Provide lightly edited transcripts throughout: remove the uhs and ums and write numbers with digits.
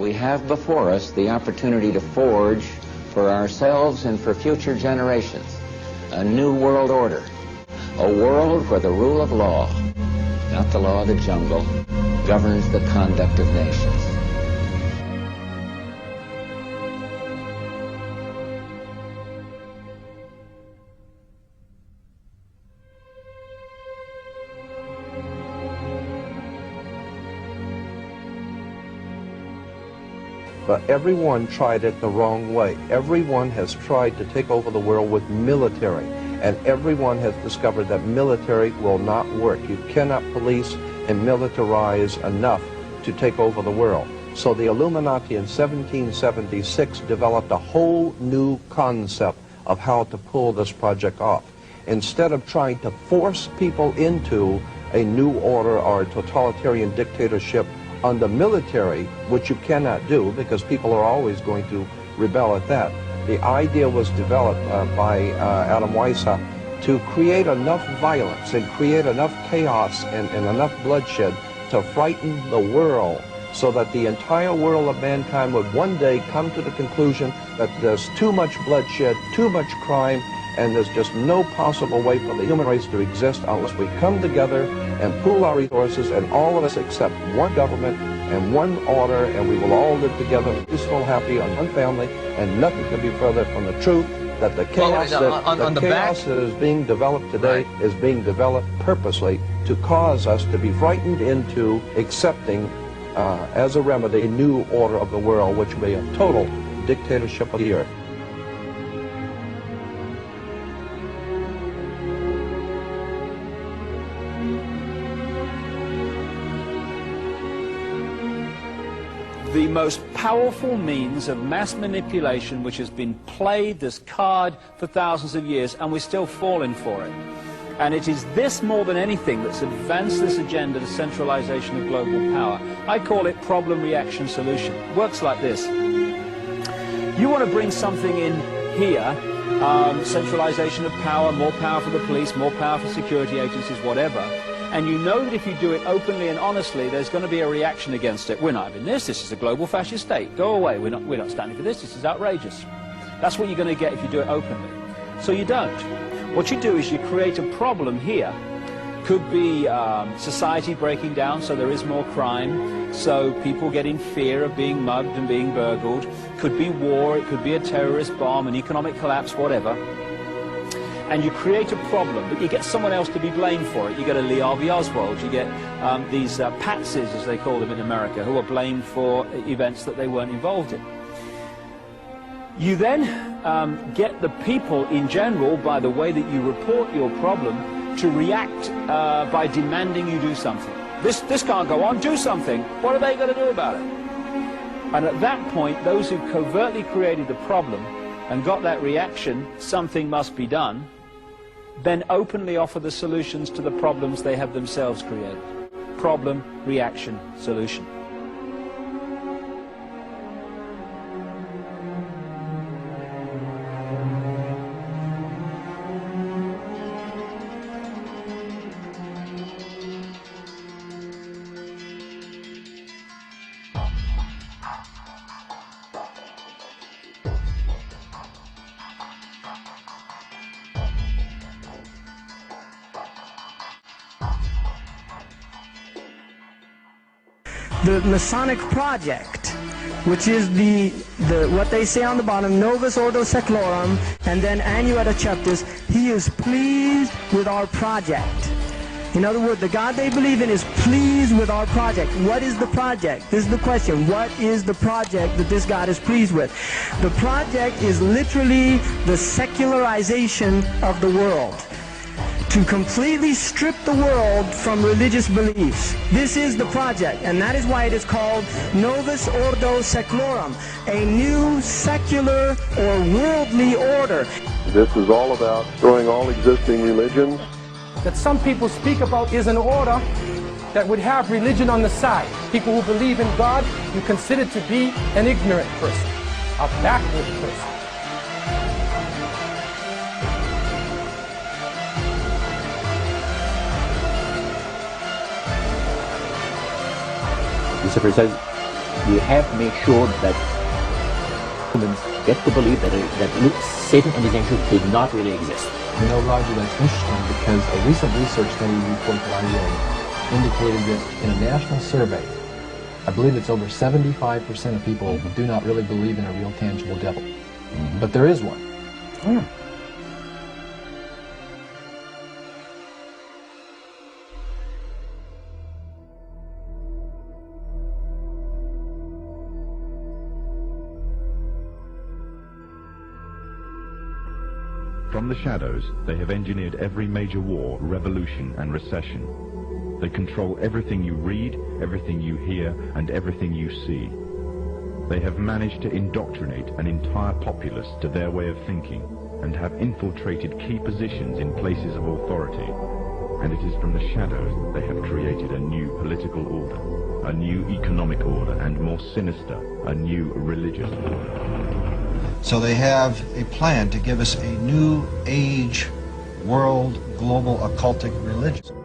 we have before us the opportunity to forge for ourselves and for future generations a new world order, a world where the rule of law, not the law of the jungle, governs the conduct of nations. But everyone tried it the wrong way. Everyone has tried to take over the world with military, and everyone has discovered that military will not work. You cannot police and militarize enough to take over the world. So the Illuminati in 1776 developed a whole new concept of how to pull this project off. Instead of trying to force people into a new order or a totalitarian dictatorship under military, which you cannot do because people are always going to rebel at that. The idea was developed by Adam Weishaupt to create enough violence and create enough chaos and enough bloodshed to frighten the world so that the entire world of mankind would one day come to the conclusion that there's too much bloodshed, too much crime, and there's just no possible way for the human race to exist unless we come together and pool our resources, and all of us accept one government and one order, and we will all live together peaceful, happy, and one family, and nothing could be further from the truth that the chaos, that is being developed today is being developed purposely to cause us to be frightened into accepting as a remedy a new order of the world, which will be a total dictatorship of the earth. The most powerful means of mass manipulation which has been played this card for thousands of years, and we're still falling for it. And it is this more than anything that's advanced this agenda to centralization of global power. I call it problem, reaction, solution. It works like this. You want to bring something in here, centralization of power, more power for the police, more power for security agencies, whatever. And you know that if you do it openly and honestly, there's going to be a reaction against it. We're not having this. This is a global fascist state. Go away. We're not standing for this. This is outrageous. That's what you're going to get if you do it openly. So you don't. What you do is you create a problem here. Could be society breaking down, so there is more crime, so people get in fear of being mugged and being burgled. Could be war. It could be a terrorist bomb, an economic collapse, whatever. And you create a problem, but you get someone else to be blamed for it. You get a Lee Harvey Oswald, you get these patsies, as they call them in America, who are blamed for events that they weren't involved in. You then get the people in general, by the way that you report your problem, to react by demanding you do something. This can't go on, do something. What are they going to do about it? And at that point, those who covertly created the problem and got that reaction, something must be done, then openly offer the solutions to the problems they have themselves created. Problem, reaction, solution. The Masonic project, which is the what they say on the bottom, Novus Ordo Seclorum, and then Annuetta Chapters, he is pleased with our project. In other words, the God they believe in is pleased with our project. What is the project? This is the question. What is the project that this God is pleased with? The project is literally the secularization of the world. To completely strip the world from religious beliefs. This is the project, and that is why it is called Novus Ordo Seclorum, a new secular or worldly order. This is all about destroying all existing religions. That some people speak about is an order that would have religion on the side. People who believe in God, you consider to be an ignorant person, a backward person. Lucifer says, We have to make sure that humans get to believe that Satan and his angels did not really exist. You know, Roger, that's interesting because a recent research study report that I read indicated that in a national survey, I believe it's over 75% of people do not really believe in a real tangible devil. But there is one. From the shadows, they have engineered every major war, revolution, and recession. They control everything you read, everything you hear, and everything you see. They have managed to indoctrinate an entire populace to their way of thinking, and have infiltrated key positions in places of authority. And it is from the shadows that they have created a new political order, a new economic order, and more sinister, a new religious order. So they have a plan to give us a new age, world, global occultic religion.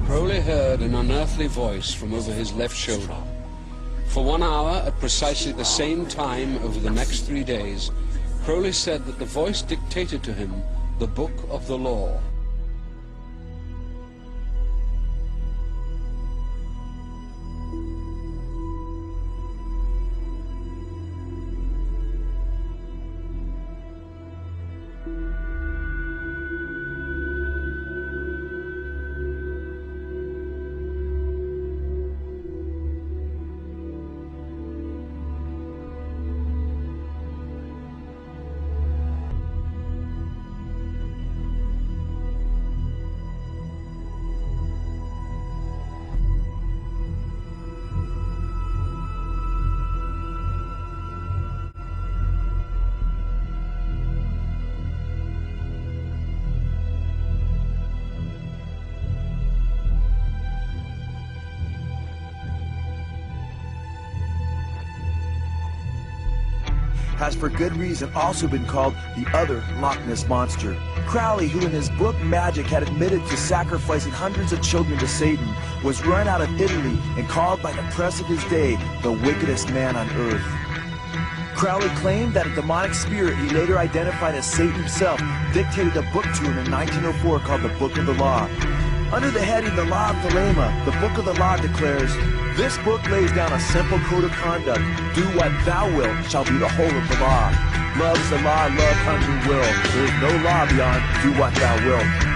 Crowley heard an unearthly voice from over his left shoulder. For 1 hour, at precisely the same time over the next 3 days, Crowley said that the voice dictated to him the book of the law. has for good reason also been called the other Loch Ness Monster. Crowley, who in his book Magic had admitted to sacrificing hundreds of children to Satan, was run out of Italy and called by the press of his day the wickedest man on earth. Crowley claimed that a demonic spirit he later identified as Satan himself dictated a book to him in 1904 called the Book of the Law. Under the heading The Law of Thelema, the Book of the Law declares, "This book lays down a simple code of conduct. Do what thou wilt shall be the whole of the law. Love is the law, love unto will. There is no law beyond do what thou wilt."